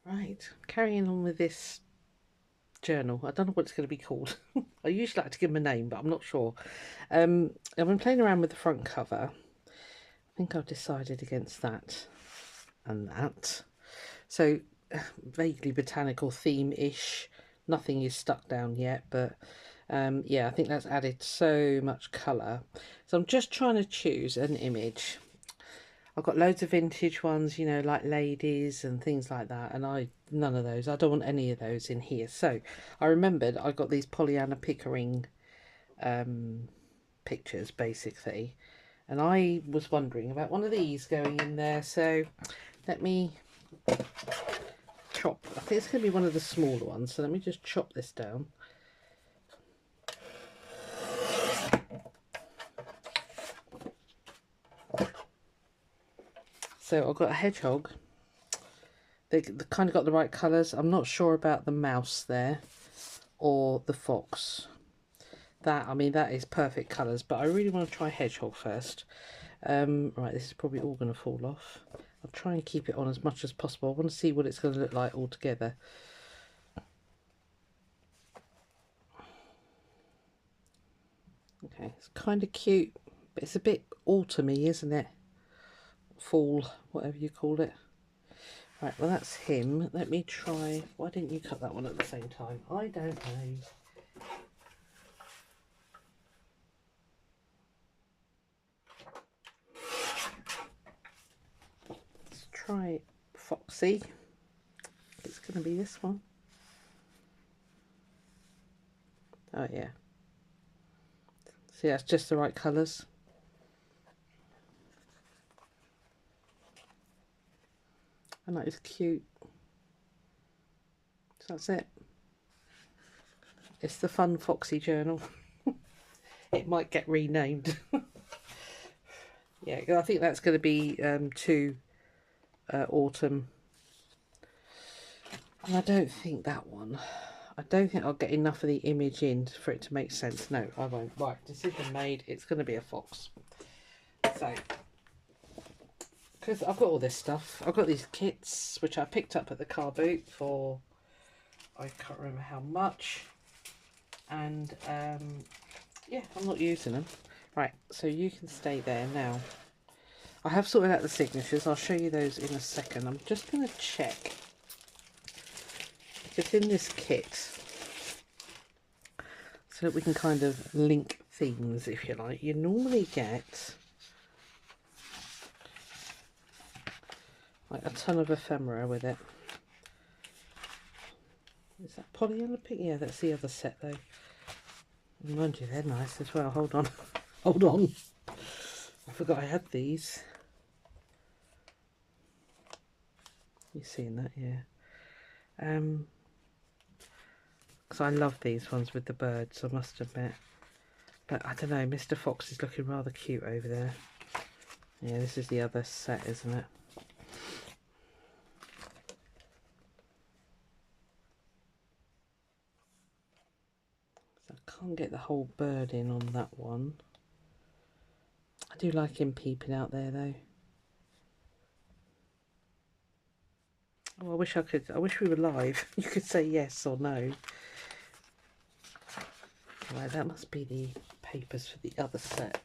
Right, carrying on with this journal. I don't know what it's going to be called. I usually like to give them a name, but I'm not sure. I've been playing around with the front cover. I think I've decided against that and that. So, vaguely botanical theme-ish. Nothing is stuck down yet, but yeah, I think that's added so much colour. So I'm just trying to choose an image. I've got loads of vintage ones, you know, like ladies and things like that, and none of those. I don't want any of those in here. So I remembered I got these Pollyanna Pickering pictures, basically, and I was wondering about one of these going in there. So let me chop. I think it's going to be one of the smaller ones. So let me just chop this down. So I've got a hedgehog. They kind of got the right colours. I'm not sure about the mouse there or the fox. That, I mean, that is perfect colours, but I really want to try hedgehog first. Right, this is probably all going to fall off. I'll try and keep it on as much as possible. I want to see what it's going to look like all together. Okay, it's kind of cute, but it's a bit autumny, isn't it? Fall, whatever you call it. Right, well that's him. Let me try. Why didn't you cut that one at the same time? I don't know. Let's try Foxy. It's going to be this one. Oh yeah. See, that's just the right colours. And that is cute. So that's it. It's the Fun Foxy Journal. It might get renamed. Yeah, I think that's going to be to autumn. And I don't think that one. I don't think I'll get enough of the image in for it to make sense. No, I won't. Right, decision made. It's going to be a fox. So, because I've got all this stuff. I've got these kits, which I picked up at the car boot for, I can't remember how much. And, yeah, I'm not using them. Right, so you can stay there now. I have sorted out the signatures. I'll show you those in a second. I'm just going to check. Just in this kit, so that we can kind of link themes, if you like. You normally get like a ton of ephemera with it. Is that Pollyanna Pink? Yeah, that's the other set though. Mind you, they're nice as well. Hold on. Hold on. I forgot I had these. You seen that? Yeah. Because I love these ones with the birds, I must admit. But I don't know, Mr. Fox is looking rather cute over there. Yeah, this is the other set, isn't it? So I can't get the whole bird in on that one. I do like him peeping out there though. Oh, I wish we were live. You could say yes or no. Right, that must be the papers for the other set.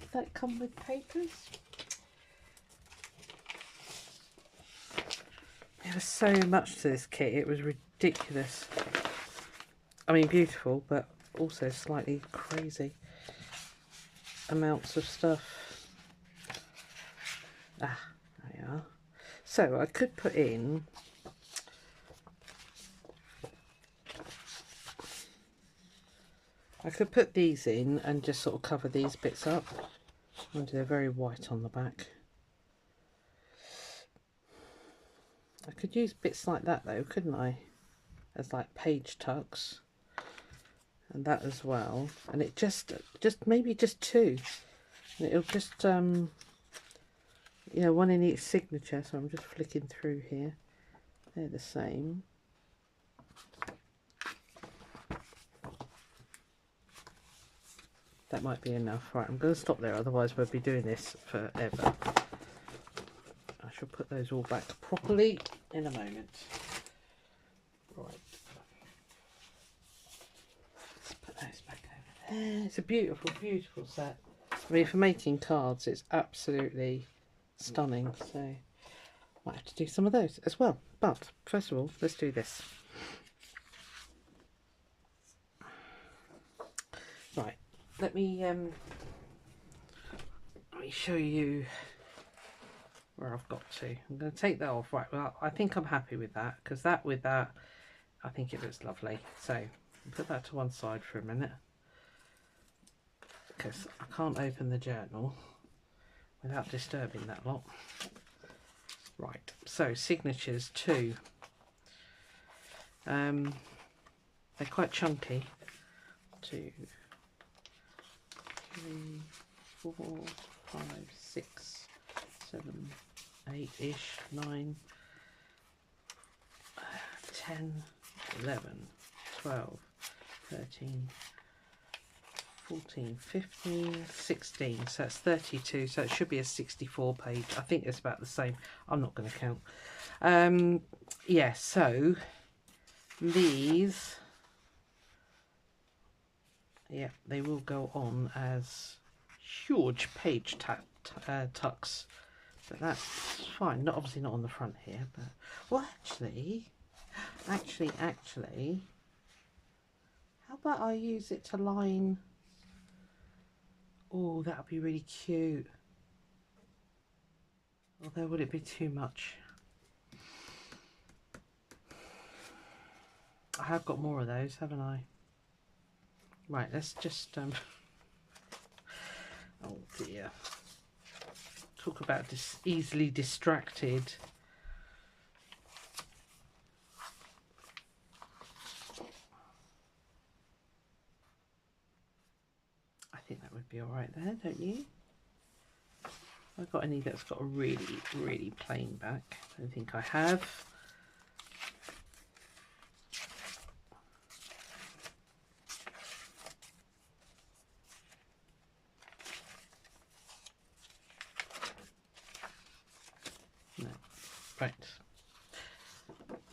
Did that come with papers? There was so much to this kit, it was ridiculous. I mean, beautiful, but also slightly crazy amounts of stuff. Ah, there we are. So I could put in these in and just sort of cover these bits up. And they're very white on the back. I could use bits like that though, couldn't I? As like page tucks. And that as well. And it just maybe just two. And it'll just, you know, one in each signature. So I'm just flicking through here. They're the same. That might be enough. Right, I'm going to stop there, otherwise we'll be doing this forever. I shall put those all back properly. in a moment. Right. Let's put those back over there. It's a beautiful, beautiful set. I mean, for making cards, it's absolutely stunning. So, might have to do some of those as well. But first of all, let's do this. Right. Let me show you where I've got to. I'm going to take that off. Right. Well, I think I'm happy with that because with that, I think it looks lovely. So, I'll put that to one side for a minute because I can't open the journal without disturbing that lot. Right, so signatures 2. They're quite chunky. 2, 3, 4, 5, 6, 7, 8-ish, 9, 10, 11, 12, 13, 14, 15, 16, so that's 32, so it should be a 64 page. I think it's about the same. I'm not going to count. Yeah, so these, yeah, they will go on as huge page tucks, but that's fine. Not obviously not on the front here, but well, actually, how about I use it to line? Oh, that would be really cute. Although, would it be too much? I have got more of those, haven't I? Right, let's just oh dear. Talk about easily distracted. I think that would be all right there, don't you? Have I got any that's got a really, really plain back? I don't think I have. No. Right.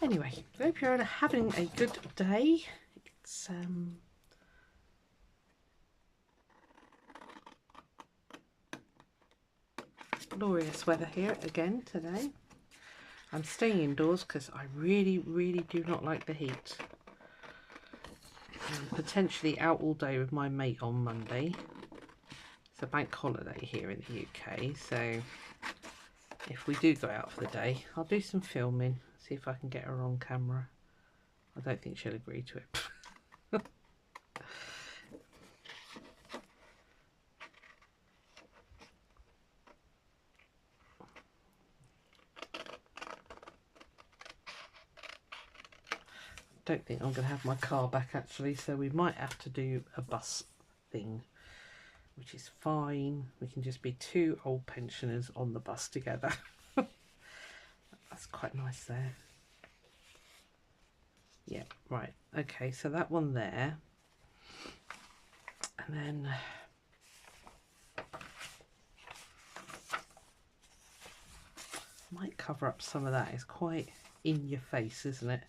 Anyway, I hope you're having a good day. It's glorious weather here again today. I'm staying indoors because I really, really do not like the heat. I'm potentially out all day with my mate on Monday. It's a bank holiday here in the UK, so if we do go out for the day, I'll do some filming, see if I can get her on camera. I don't think she'll agree to it. Don't think I'm going to have my car back actually, so we might have to do a bus thing, which is fine. We can just be 2 old pensioners on the bus together. That's quite nice there. Yeah, right. Okay, so that one there. And then might cover up some of that. It's quite in your face, isn't it?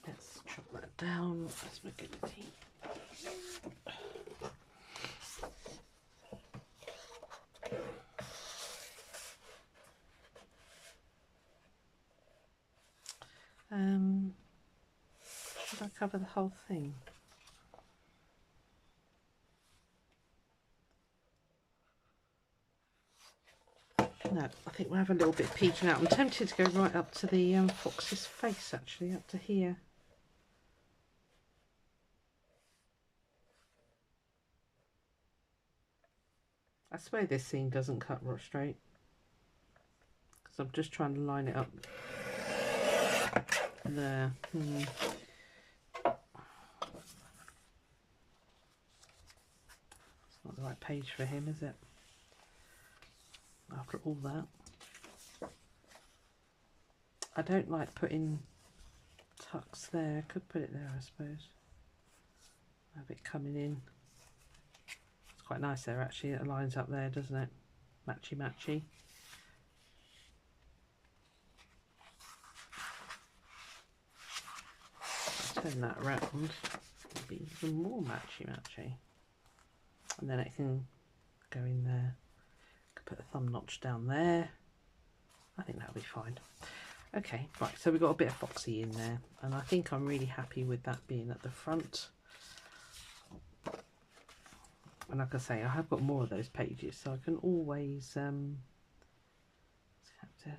Let's chop that down. Let's make it tea. Should I cover the whole thing? No, I think we'll have a little bit peeking out. I'm tempted to go right up to the fox's face, actually, up to here. I swear this scene doesn't cut right straight, because I'm just trying to line it up there. It's not the right page for him, is it? After all that. I don't like putting tucks there. I could put it there, I suppose. Have it coming in. It's quite nice there, actually. It lines up there, doesn't it? matchy matchy. Turn that around, it'll be even more matchy matchy, and then it can go in there. Could put a thumb notch down there. I think that'll be fine. Okay, right, so we've got a bit of foxy in there, and I think I'm really happy with that being at the front. And like I say, I have got more of those pages, so I can always have to,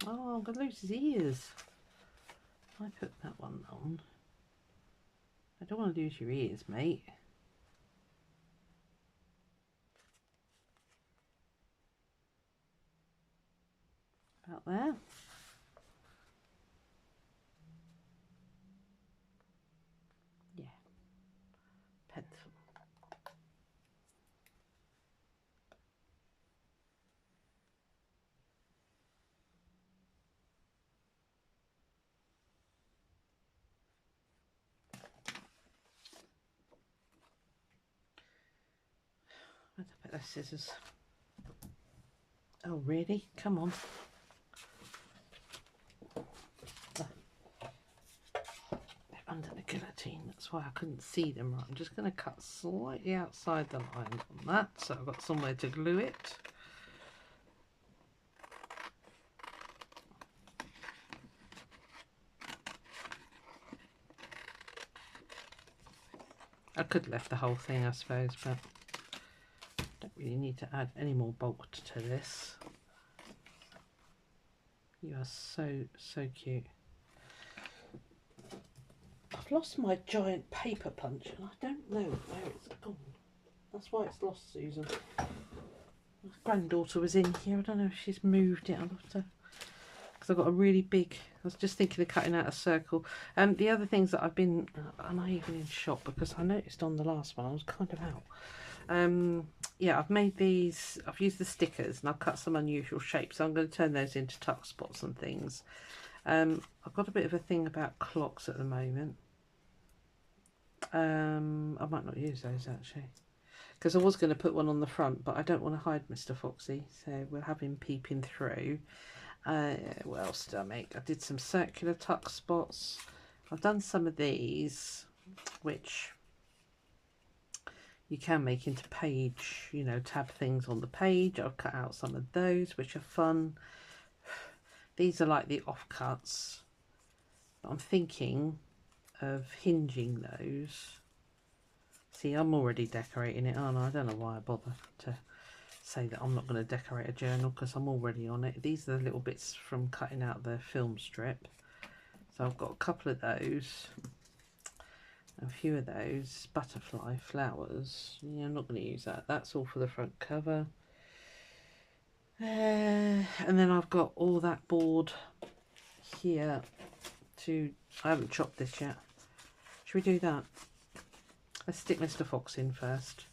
oh, I'm going to lose his ears. I put that one on. I don't want to lose your ears, mate. About there. Yeah. Pencil. Where'd I put those scissors? Oh, really? Come on. Under the guillotine, that's why I couldn't see them right. I'm just going to cut slightly outside the line on that, so I've got somewhere to glue it. I could have left the whole thing, I suppose, but don't really need to add any more bulk to this. You are so cute. I've lost my giant paper punch and I don't know where it's gone. That's why it's lost, Susan. My granddaughter was in here. I don't know if she's moved it. I'll have to, because I've got a really big, I was just thinking of cutting out a circle. And the other things that I've been, I'm not even in shop because I noticed on the last one I was kind of out. Yeah, I've made these, I've used the stickers and I've cut some unusual shapes, so I'm going to turn those into tuck spots and things. I've got a bit of a thing about clocks at the moment. I might not use those actually, because I was going to put one on the front, but I don't want to hide Mr. Foxy, so we'll have him peeping through. What else did I make? I did some circular tuck spots. I've done some of these, which you can make into page, you know, tab things on the page. I've cut out some of those, which are fun. These are like the offcuts. I'm thinking of hinging those. See, I'm already decorating it, aren't I? I don't know why I bother to say that I'm not going to decorate a journal, because I'm already on it. These are the little bits from cutting out the film strip. So I've got a couple of those. A few of those butterfly flowers. Yeah, I'm not going to use that. That's all for the front cover. And then I've got all that board here to, I haven't chopped this yet. Should we do that? Let's stick Mr. Fox in first.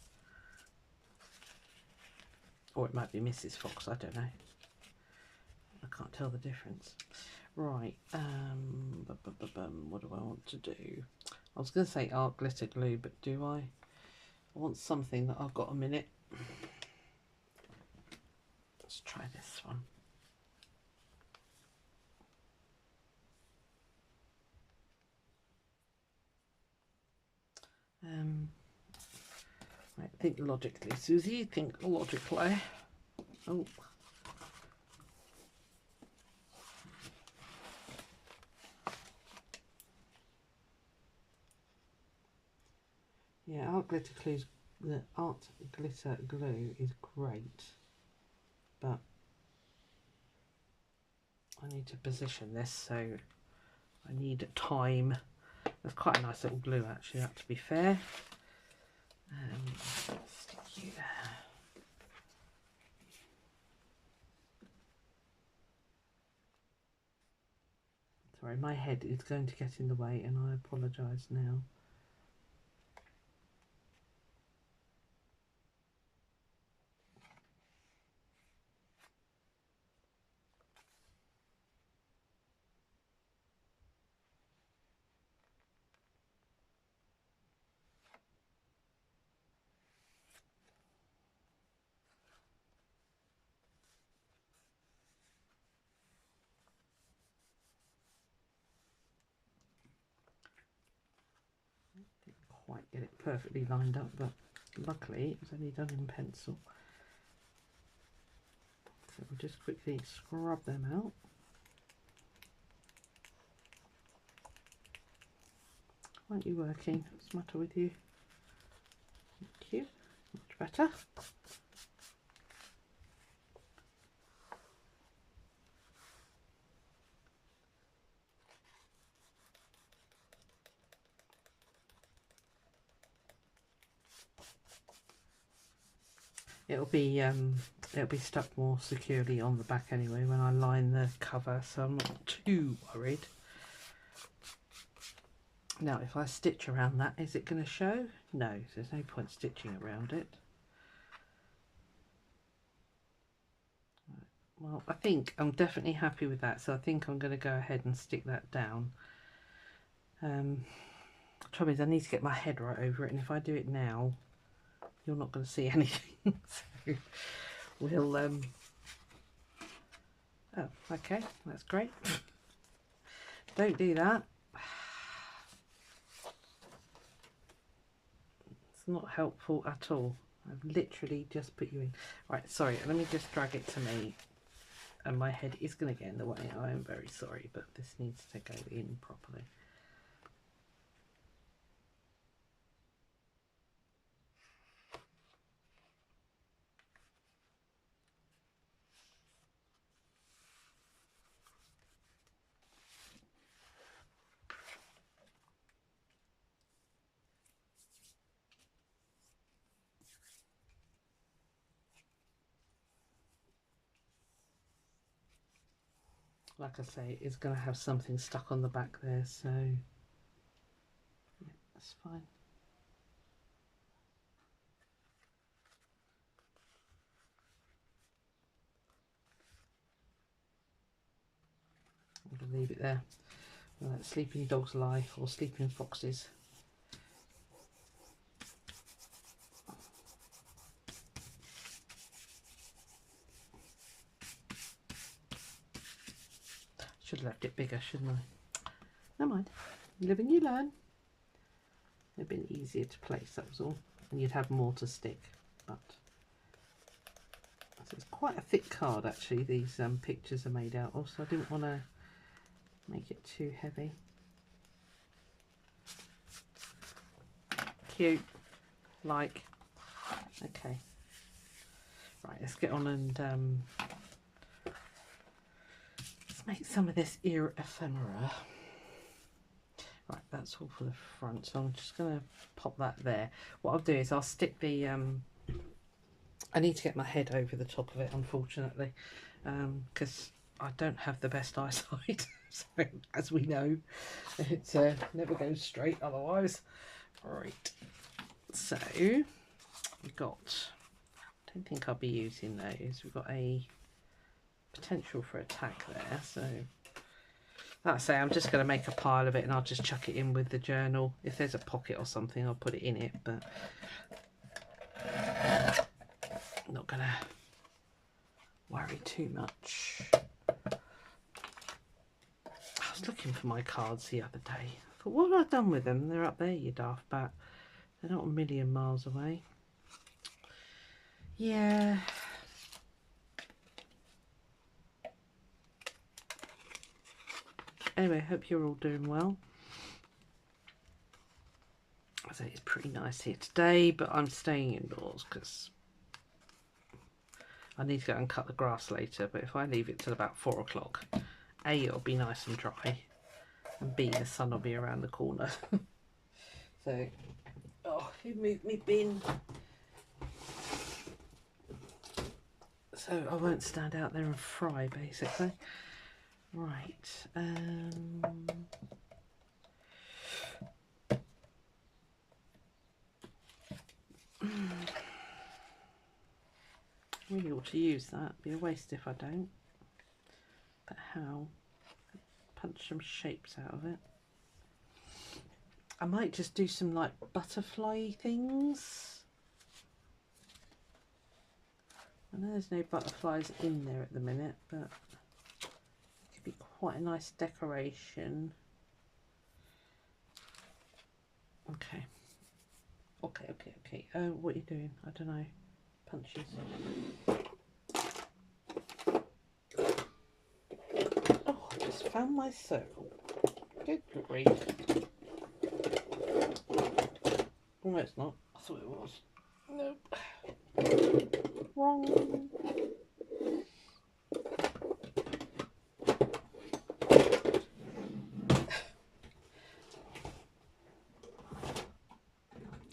Or it might be Mrs. Fox, I don't know. I can't tell the difference. Right, what do I want to do? I was going to say art glitter glue, but do I? I want something that I've got a minute. Let's try this one. Right, think logically, Susie. Think logically. Oh. Yeah, art glitter glue's, the art glitter glue is great, but I need to position this, so I need time. That's quite a nice little glue, actually, that to be fair. Stick you there. Sorry, my head is going to get in the way, and I apologise now. quite get it perfectly lined up, but luckily it was only done in pencil. So we'll just quickly scrub them out. Aren't you working? What's the matter with you? Thank you. Much better. It'll be stuck more securely on the back anyway when I line the cover, so I'm not too worried. Now if I stitch around that, is it going to show? No, there's no point stitching around it. Well, I think I'm definitely happy with that, so I think I'm going to go ahead and stick that down. Trouble is I need to get my head right over it, and if I do it now you're not going to see anything. So we'll oh, okay, that's great. Don't do that. It's not helpful at all. I've literally just put you in. Right, sorry, let me just drag it to me, and my head is going to get in the way. I am very sorry, but this needs to go in properly. Like I say, it's going to have something stuck on the back there, so yeah, that's fine. I'm going to leave it there. Let sleeping dogs lie, or sleeping foxes. Should have left it bigger, shouldn't I? Never mind. You live and you learn. It'd been easier to place, that was all. And you'd have more to stick. But so it's quite a thick card actually, these pictures are made out of, so I didn't want to make it too heavy. Cute. Like. Okay. Right, let's get on and let's make some of this ear ephemera. Right, that's all for the front, so I'm just going to pop that there. What I'll do is I'll stick the I need to get my head over the top of it, unfortunately, because I don't have the best eyesight. So, as we know, it never goes straight otherwise. Right, so we've got, I don't think I'll be using those. We've got a potential for attack there, so like I say, I'm just going to make a pile of it and I'll just chuck it in with the journal. If there's a pocket or something, I'll put it in it, but I'm not going to worry too much. I was looking for my cards the other day. I thought, what have I done with them? They're up there, you daft bat. They're not a million miles away. Yeah. Anyway, hope you're all doing well. I say it's pretty nice here today, but I'm staying indoors because I need to go and cut the grass later. But if I leave it till about 4 o'clock, A, it'll be nice and dry, and B, the sun will be around the corner. So, oh, who moved me bin? So I won't stand out there and fry, basically. Right. Really ought to use that. Be a waste if I don't. But how? Punch some shapes out of it. I might just do some like butterfly things. I know there's no butterflies in there at the minute, but it could be quite a nice decoration. Okay. Okay. What are you doing? I don't know. Punches. Oh, I just found my circle. Good grief. No, it's not. I thought it was. Nope. Wrong.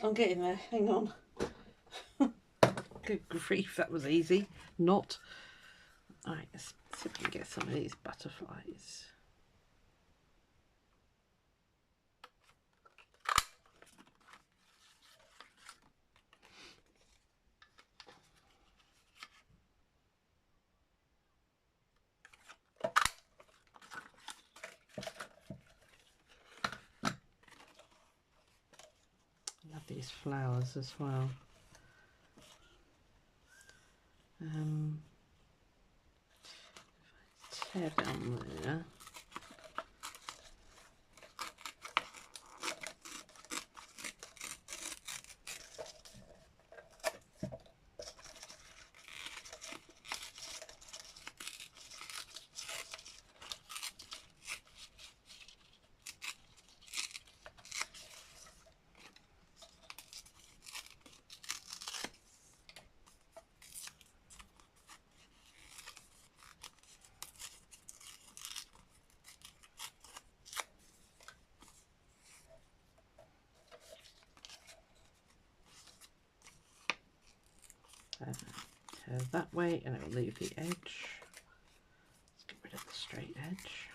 I'm getting there. Hang on. Good grief, that was easy. Not. Alright, let's see if we can get some of these butterflies. Love these flowers as well. Tear down there. Tear that way, and it will leave the edge. Let's get rid of the straight edge.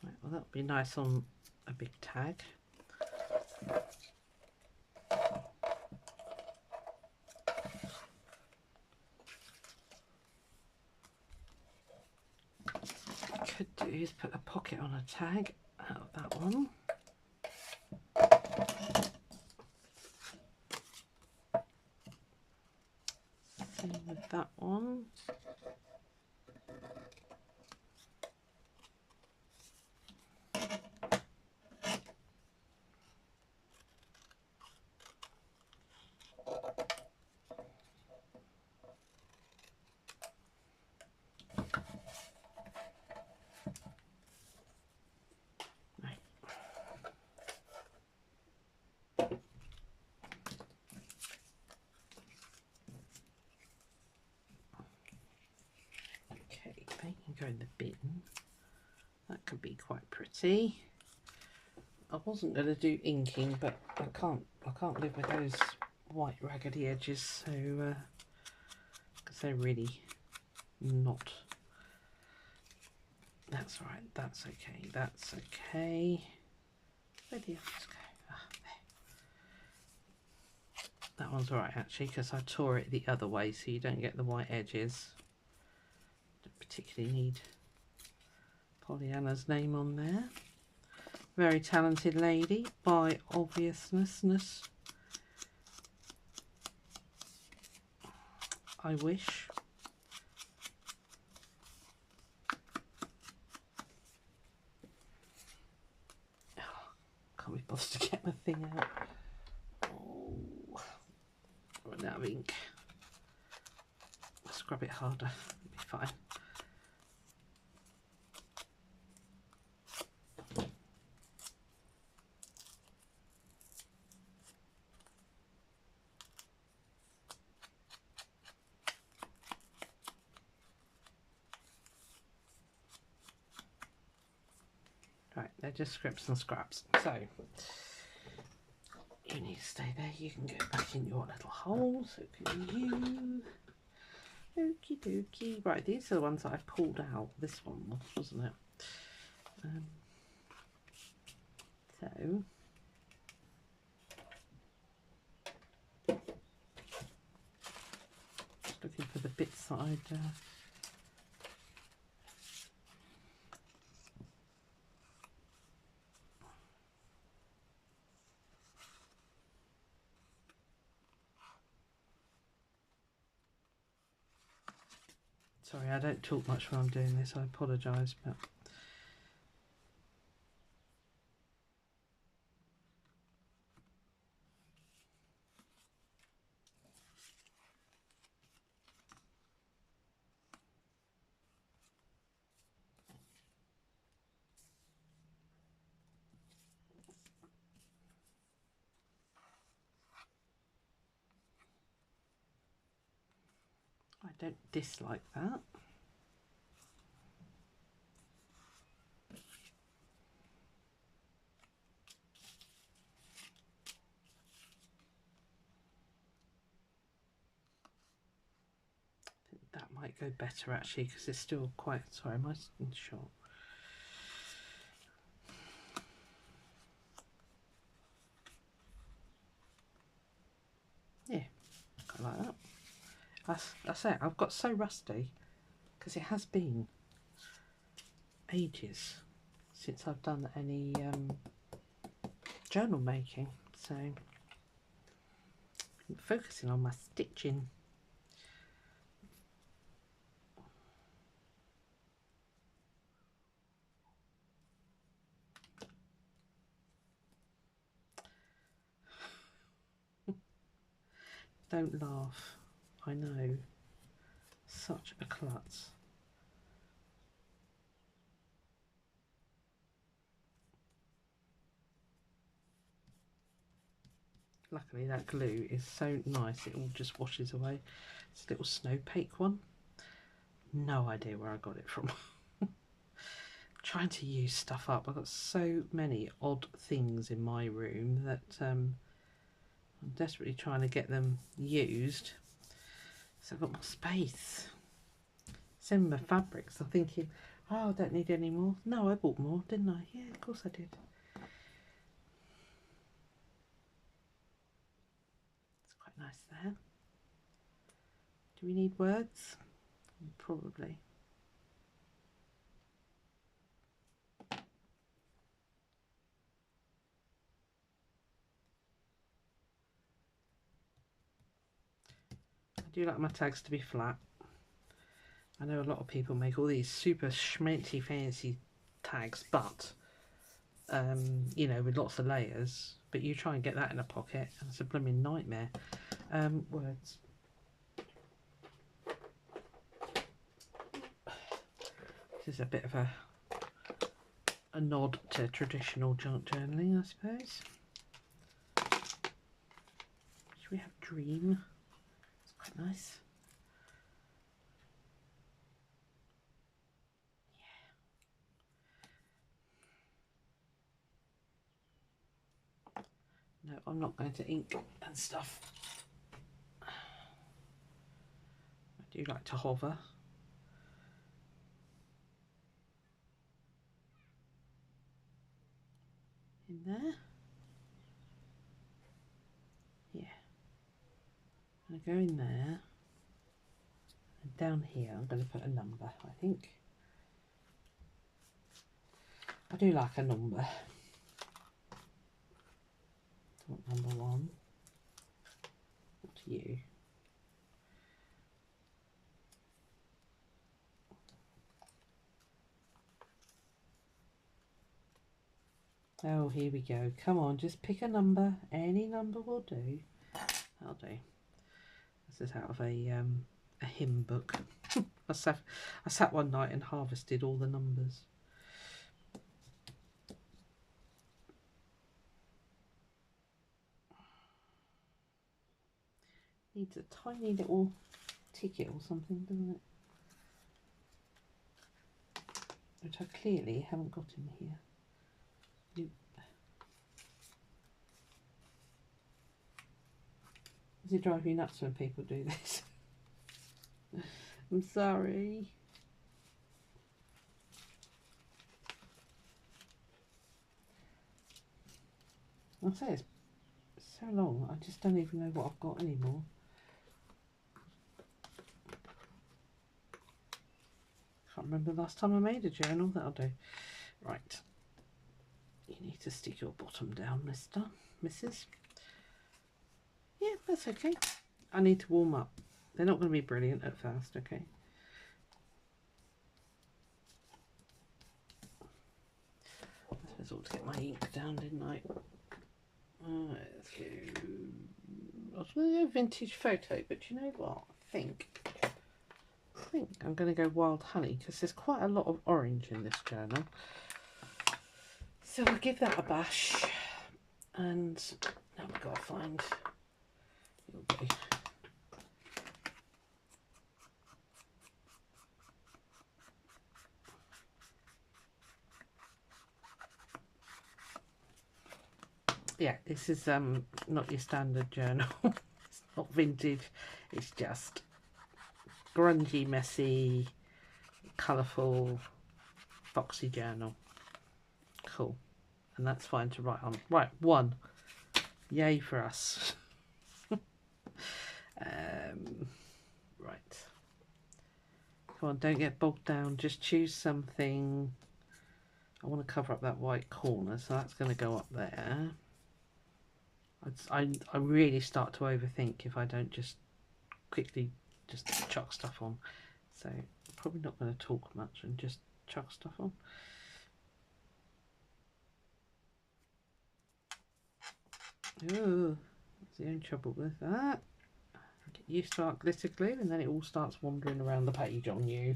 Right, well, that'll be nice on a big tag. What I could do is put a pocket on a tag out of that one. Same with that one. They can go in the bin. That could be quite pretty. I wasn't going to do inking, but I can't live with those white raggedy edges, so because they're really not. That's right. That's okay. That's okay. Where the others go? Ah, there. That one's alright actually, because I tore it the other way, so you don't get the white edges. Don't particularly need Pollyanna's name on there. Very talented lady, by obviousness. I wish. Can't be bothered to get my thing out. Oh, run out of ink. Scrub it harder, it'll be fine. Right, they're just scripts and scraps. So you need to stay there. You can go back in your little hole. So can you. Okie dokie. Right, these are the ones that I pulled out. This one was, wasn't it? So just looking for the bits that I'd sorry, I don't talk much when I'm doing this. I apologise, but I don't dislike that. I think that might go better actually, because it's still quite, sorry, my skin's short. Yeah, I like that. That's it. I've got so rusty because it has been ages since I've done any journal making, so I'm focusing on my stitching. Don't laugh, I know, such a klutz. Luckily that glue is so nice, it all just washes away. It's a little Snowpeak one. No idea where I got it from. Trying to use stuff up. I've got so many odd things in my room that I'm desperately trying to get them used. So I've got more space. Same with my fabrics. I'm thinking, oh, I don't need any more. No, I bought more, didn't I? Yeah, of course I did. It's quite nice there. Do we need words? Probably. I do like my tags to be flat. I know a lot of people make all these super schmancy fancy tags, but you know, with lots of layers, but you try and get that in a pocket and it's a blooming nightmare. Words. This is a bit of a nod to traditional junk journaling, I suppose. Should we have dream? It's quite nice. Yeah. No, I'm not going to ink and stuff. I do like to hover. In there. Yeah. I'm going to go in there. And down here I'm going to put a number, I think. I do like a number. Number 1. What are you? Oh, here we go. Come on, just pick a number. Any number will do. That'll do. This is out of a hymn book. I sat one night and harvested all the numbers. Needs a tiny little ticket or something, doesn't it? Which I clearly haven't got in here. Nope. Does it drive you nuts when people do this? I'm sorry. I'll say it's so long, I just don't even know what I've got anymore. Can't remember the last time I made a journal. That'll do. Right. You need to stick your bottom down, Mrs. Yeah, that's okay. I need to warm up. They're not going to be brilliant at first, okay? I was all to get my ink down, didn't I? Let's go. I was going to go vintage photo, but you know what? I think I'm going to go wild honey because there's quite a lot of orange in this journal. So I'll give that a bash. And now we've got to find. Yeah, this is not your standard journal. It's not vintage. It's just grungy, messy, colourful, foxy journal. Cool. And that's fine to write on. Right, 1. Yay for us. Right. Come on, don't get bogged down. Just choose something. I want to cover up that white corner, so that's going to go up there. I really start to overthink if I don't just quickly just chuck stuff on. So I'm probably not going to talk much and just chuck stuff on. Oh, that's the only trouble with that. Get used to our glitter glue and then it all starts wandering around the page on you.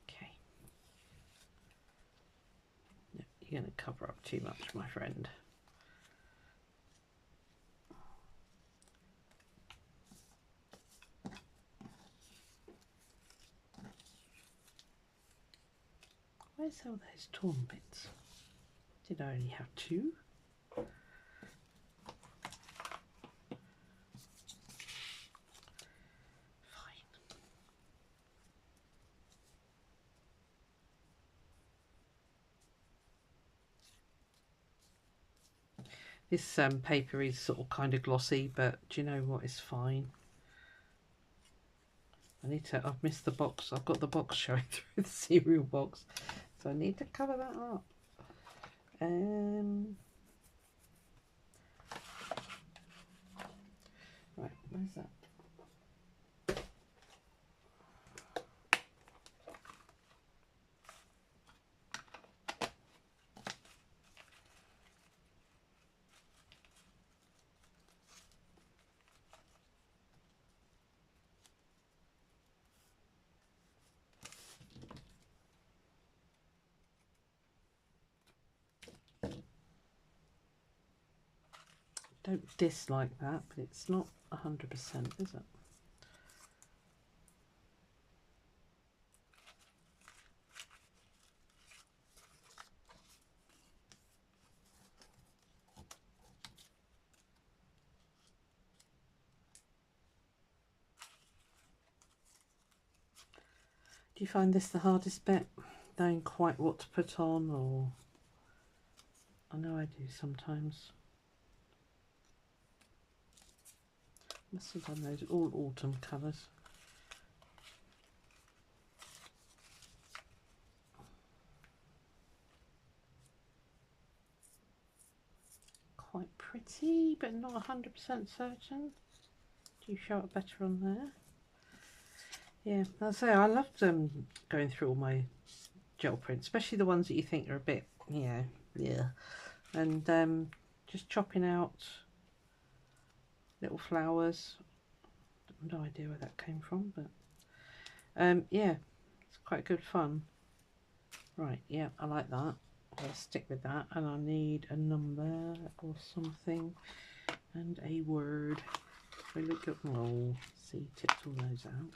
Okay. No, you're going to cover up too much, my friend. Where's all those torn bits? Did I only have 2? This paper is sort of kind of glossy, but do you know what? It's fine. I've missed the box. I've got the box showing through the cereal box, so I need to cover that up. Right, where's that? Don't dislike that, but it's not 100%, is it? Do you find this the hardest bit? Knowing quite what to put on, or... I know I do sometimes. Must have done those all autumn colours. Quite pretty, but not 100% certain. Do you show it better on there? Yeah, I'll say I loved going through all my gel prints, especially the ones that you think are a bit, yeah, and just chopping out little flowers. No idea where that came from, but yeah, it's quite good fun. Right, yeah, I like that. I'll stick with that, and I need a number or something and a word. I look at, oh, see, tipped all those out.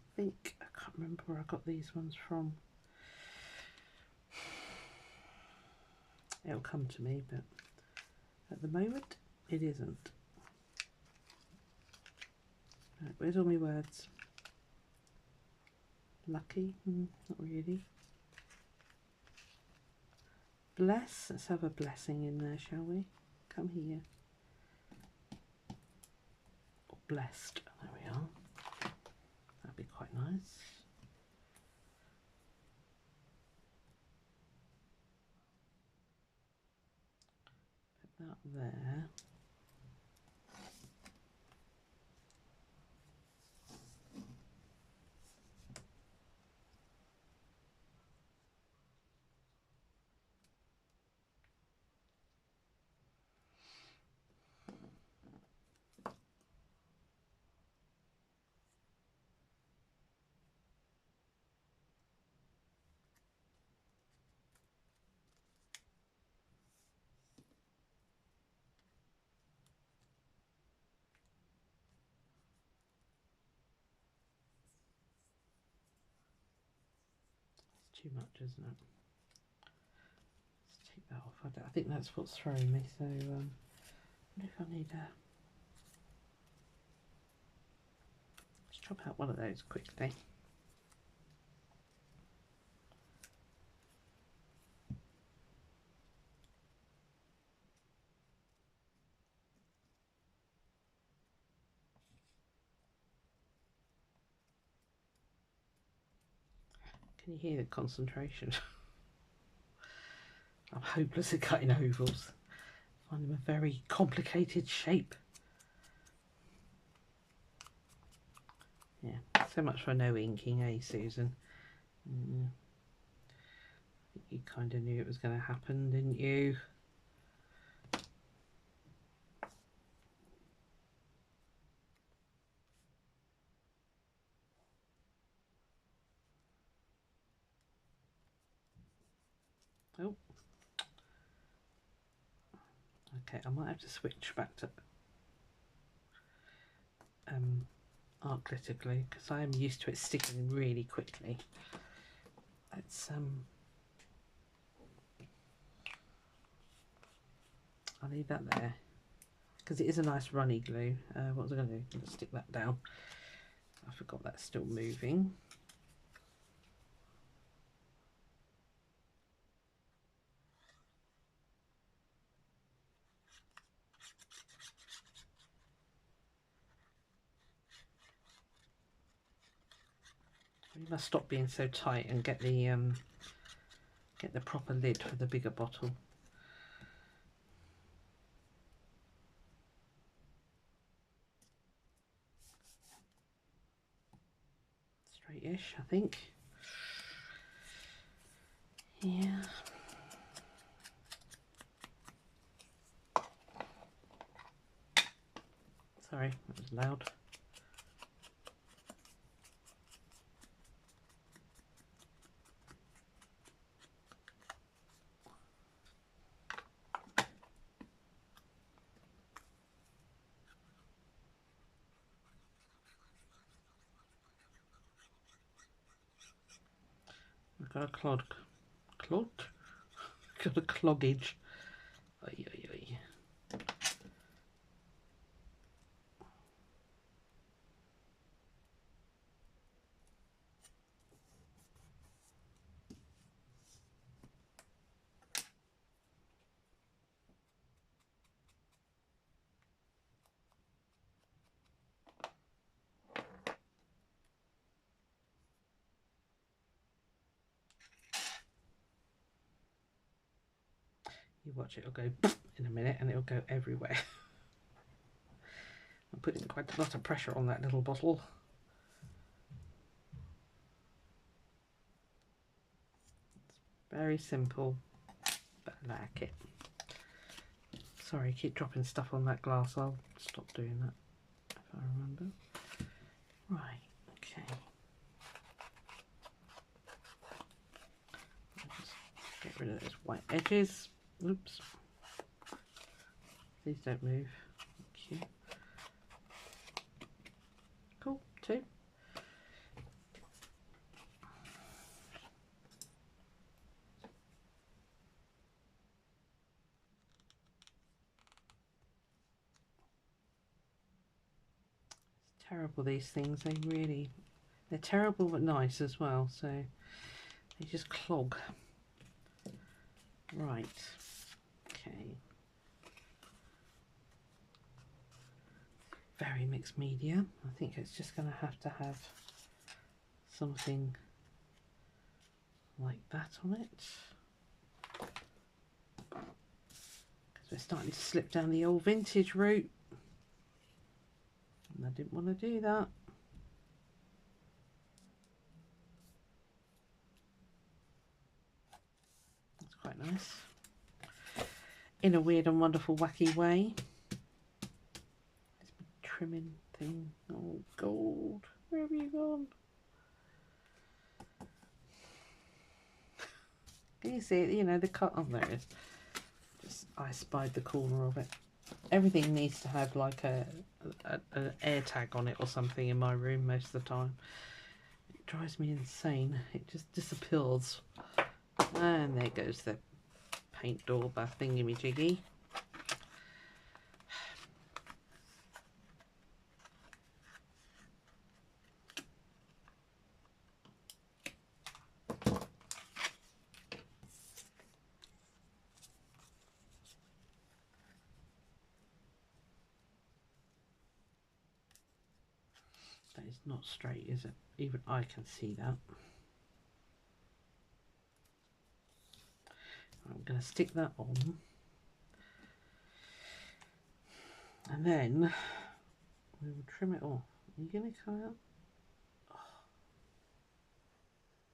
I think I can't remember where I got these ones from. It'll come to me, but at the moment it isn't. Right, where's all my words? Lucky? Not really. Bless. Let's have a blessing in there, shall we? Come here. Or blessed. There we are. That'd be quite nice. Put that there. too much, isn't it? Let's take that off. I think that's what's throwing me. So I wonder if I need a... Let's chop out one of those quickly. Can you hear the concentration? I'm hopeless at cutting ovals. I find them a very complicated shape. Yeah, so much for no inking, eh, Susan? I think you kind of knew it was going to happen, didn't you? Oh. Okay, I might have to switch back to art glitter glue because I am used to it sticking really quickly. Let's I'll leave that there because it is a nice runny glue. What was I going to do? Let's stick that down. I forgot that's still moving. We must stop being so tight and get the proper lid for the bigger bottle. Straight-ish, I think. Yeah. Sorry, that was loud. I've got a clod. Got a cloggage. Oy, oy, oy. You watch, it'll go in a minute and it'll go everywhere. I'm putting quite a lot of pressure on that little bottle. It's very simple, but I like it. Sorry, I keep dropping stuff on that glass. I'll stop doing that if I remember. Right, okay. I'll just get rid of those white edges. Oops. Please don't move. Thank you. Cool, two. It's terrible, these things. They're terrible but nice as well, so they just clog. Right, okay. Very mixed media. I think it's just going to have something like that on it. Because we're starting to slip down the old vintage route. And I didn't want to do that. That's quite nice. In a weird and wonderful wacky way. This trimming thing. Oh, gold. Where have you gone? Can you see it? You know, the cut. Oh, there it is. Just, I spied the corner of it. Everything needs to have like an air tag on it or something in my room most of the time. drives me insane. It just disappears. And there goes the paint dauber thingy-majiggy. That is not straight, is it? Even I can see that. I'm going to stick that on. And then we will trim it off. Are you going to come out? Oh,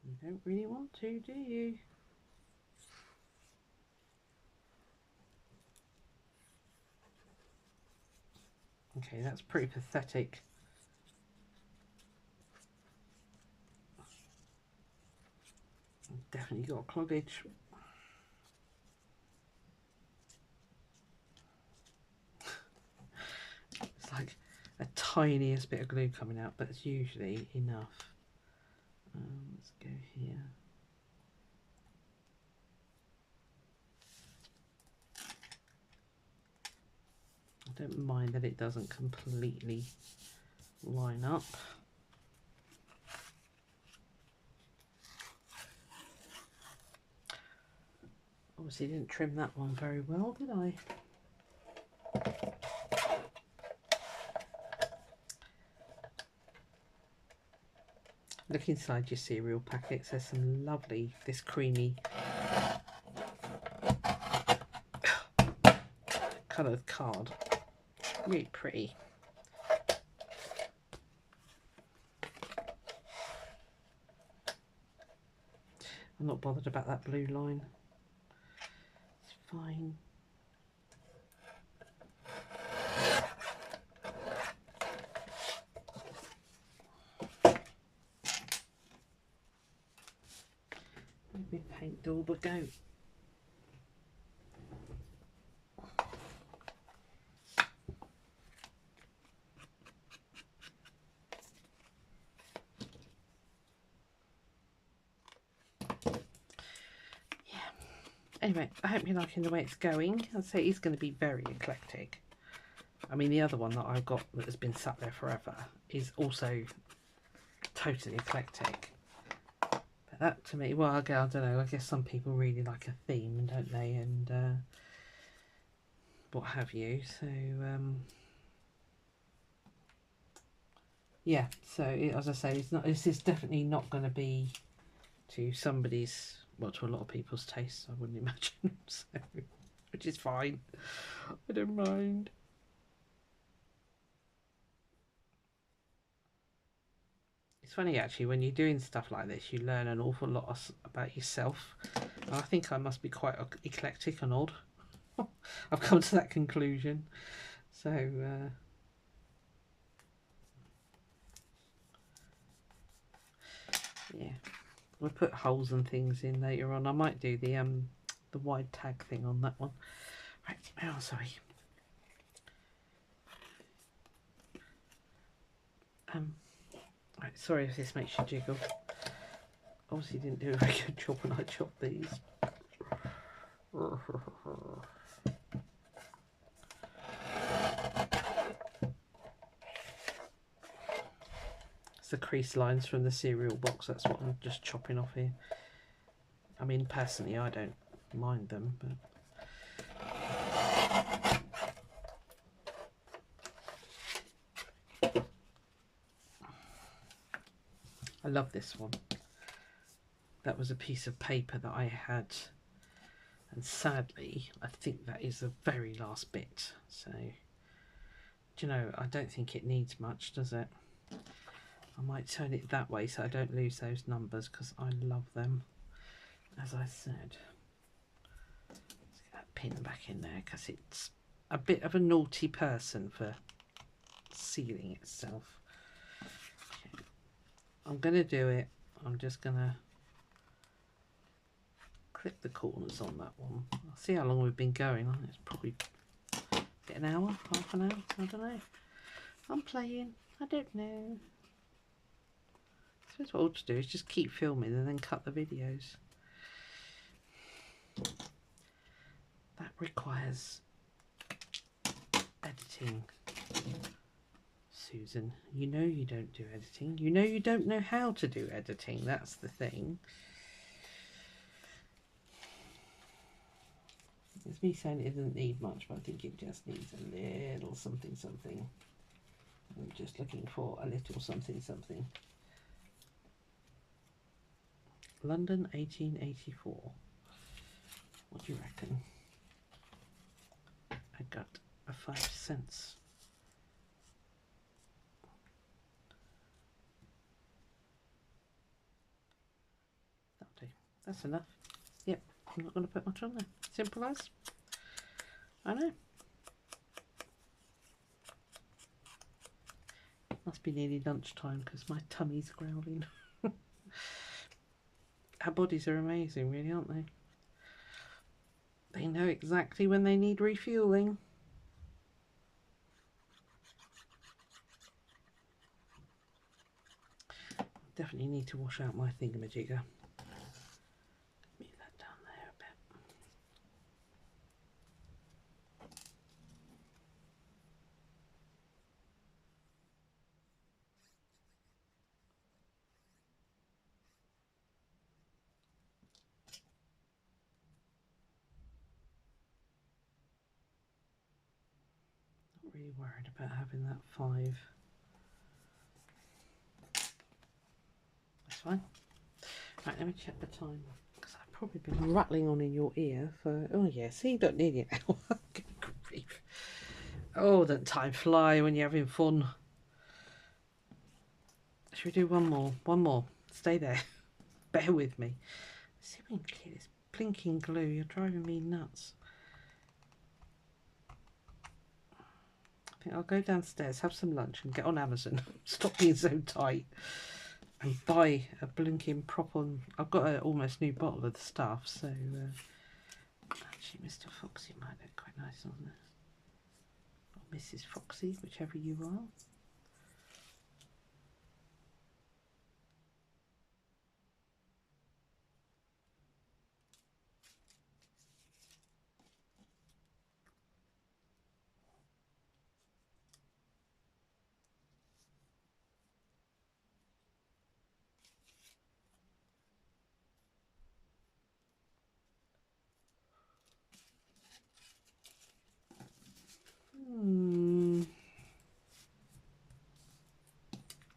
you don't really want to, do you? Okay, that's pretty pathetic. Definitely got cloggage. It's like a tiniest bit of glue coming out, but it's usually enough. Let's go here. I don't mind that it doesn't completely line up. Obviously didn't trim that one very well, did I? Look inside your cereal packets. There's some lovely, this creamy coloured card. Really pretty. I'm not bothered about that blue line. It's fine. Maybe paint dauber go. Anyway, I hope you're liking the way it's going. I'd say it's going to be very eclectic. I mean, the other one that I've got that has been sat there forever is also totally eclectic. But that to me, well, I don't know, I guess some people really like a theme, don't they? And what have you. So, yeah, so as I say, this is definitely not going to be to somebody's, well, to a lot of people's tastes, I wouldn't imagine, so, which is fine. I don't mind. It's funny actually, when you're doing stuff like this, you learn an awful lot about yourself. And I think I must be quite eclectic and odd. I've come to that conclusion. So, yeah. We'll put holes and things in later on. I might do the wide tag thing on that one. Right, oh sorry. Right, sorry if this makes you jiggle. Obviously didn't do a very good job when I chopped these. It's the crease lines from the cereal box, that's what I'm just chopping off here. I mean, personally I don't mind them, but I love this one. That was a piece of paper that I had, and sadly I think that is the very last bit. So, do you know, I don't think it needs much, does it? I might turn it that way so I don't lose those numbers, because I love them, as I said. Let's get that pin back in there, because it's a bit of a naughty person for sealing itself. Okay. I'm going to do it. I'm just going to clip the corners on that one. I'll see how long we've been going. I think it's probably an hour, half an hour, I don't know. I'm playing, I don't know. suppose what I ought to do is just keep filming and then cut the videos. That requires editing. Susan, you know you don't do editing. You know you don't know how to do editing. That's the thing. It's me saying it doesn't need much, but I think it just needs a little something something. I'm just looking for a little something something. London 1884. What do you reckon? I got a 5 cents. That'll do. That's enough. Yep, I'm not going to put much on there. Simple as. I know. Must be nearly lunchtime because my tummy's growling. Our bodies are amazing, really, aren't they? They know exactly when they need refueling. Definitely need to wash out my thingamajigger. Move that down there a bit. Not really worried about having that 5. That's fine. Right, let me check the time. Because I've probably been rattling on in your ear for... Oh yeah, see, you don't need an hour. Good grief. Oh, doesn't time fly when you're having fun. Should we do one more? One more. Stay there. Bear with me. See if we can clear this blinking glue. You're driving me nuts. I think I'll go downstairs, have some lunch and get on Amazon. Stop being so tight. And buy a blinking proper... I've got an almost new bottle of the stuff, so... actually, Mr. Foxy might look quite nice on there. Or Mrs. Foxy, whichever you are.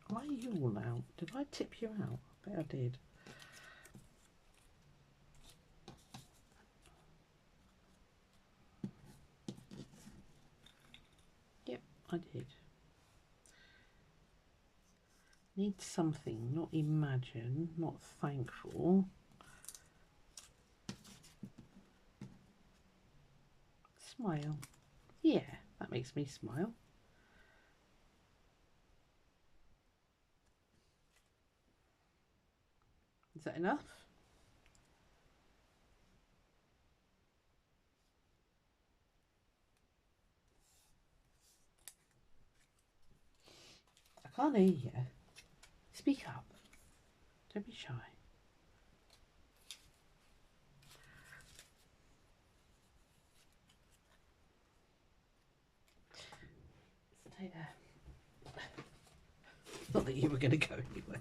Why are you all out? Did I tip you out? I bet I did. Yep, I did. Need something, not imagine, not thankful. Smile. Yeah, that makes me smile. Is that enough? I can't hear you. Speak up. Don't be shy. Stay there. Not that you were going to go anywhere.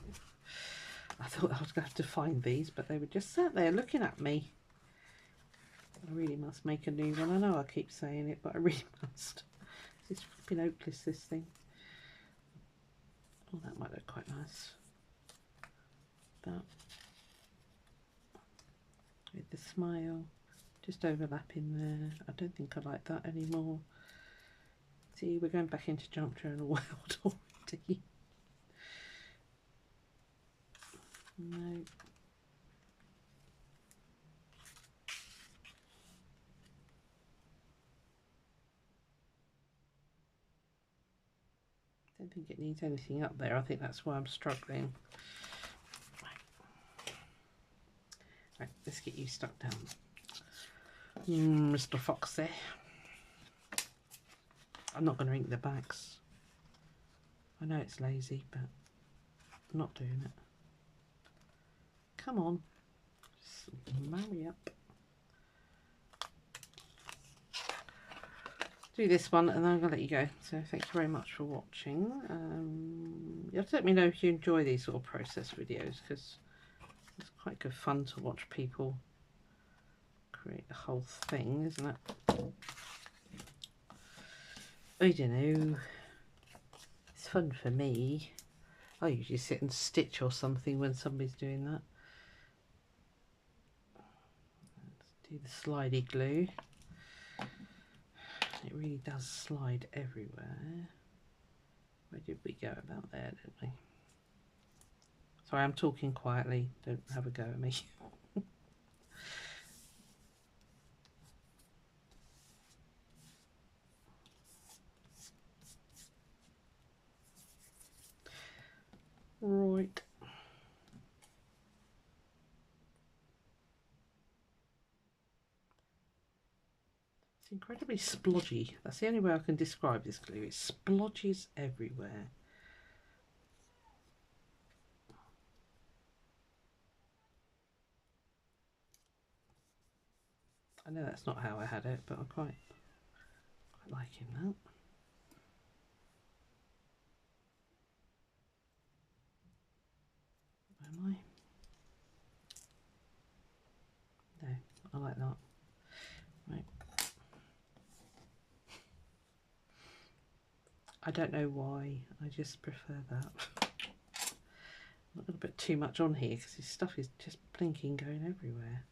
I thought I was going to have to find these, but they were just sat there looking at me. I really must make a new one. I know I keep saying it, but I really must. This is flipping hopeless, this thing. Oh, that might look quite nice. That. With the smile. Just overlapping there. I don't think I like that anymore. See, we're going back into junk journal world already. No. Don't think it needs anything up there. I think that's why I'm struggling. Right, let's get you stuck down. Mr. Foxy. I'm not going to ink the backs. I know it's lazy, but I'm not doing it. come on. Just marry up. Do this one and then I'm going to let you go. So thank you very much for watching. You have to let me know if you enjoy these sort of process videos, because it's quite good fun to watch people create the whole thing, isn't it? I don't know. It's fun for me. I usually sit and stitch or something when somebody's doing that. Let's do the slidey glue. It really does slide everywhere. Where did we go about there, didn't we? Sorry, I'm talking quietly. Don't have a go at me. Right. It's incredibly splodgy. That's the only way I can describe this glue. It splodges everywhere. I know that's not how I had it, but I'm quite liking that. Am I? No, I like that. Right. I don't know why, I just prefer that. I'm not going to put too much on here because this stuff is just blinking going everywhere.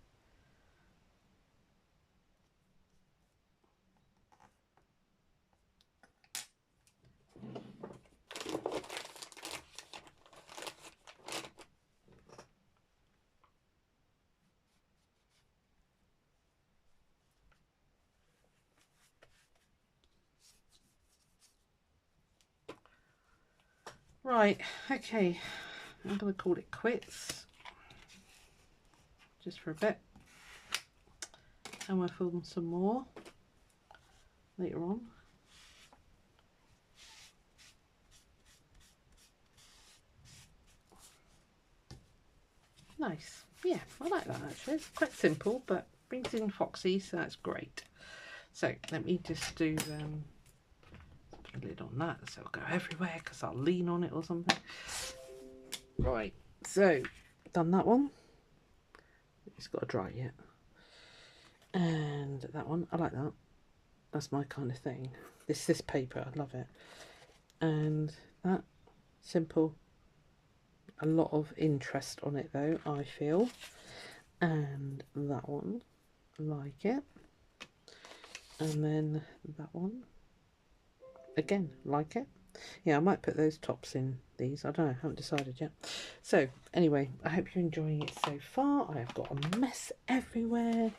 Right, okay, I'm going to call it quits just for a bit, and we'll film some more later on. Nice, yeah, I like that actually. It's quite simple but brings in Foxy, so that's great. So let me just do put a lid on that so it'll go everywhere because I'll lean on it or something. Right, so done that one. It's got to dry yet. And that one, I like that. That's my kind of thing. This paper, I love it. And that, simple. A lot of interest on it though, I feel. And that one, like it. And then that one, again, like it. Yeah, I might put those tops in these. I don't know, I haven't decided yet. So anyway, I hope you're enjoying it so far. I have got a mess everywhere.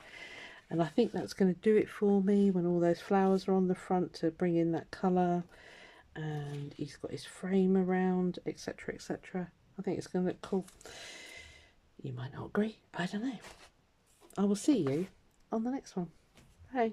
And I think that's going to do it for me when all those flowers are on the front to bring in that colour. And he's got his frame around, etc, etc. I think it's going to look cool. You might not agree, I don't know. I will see you on the next one. Bye.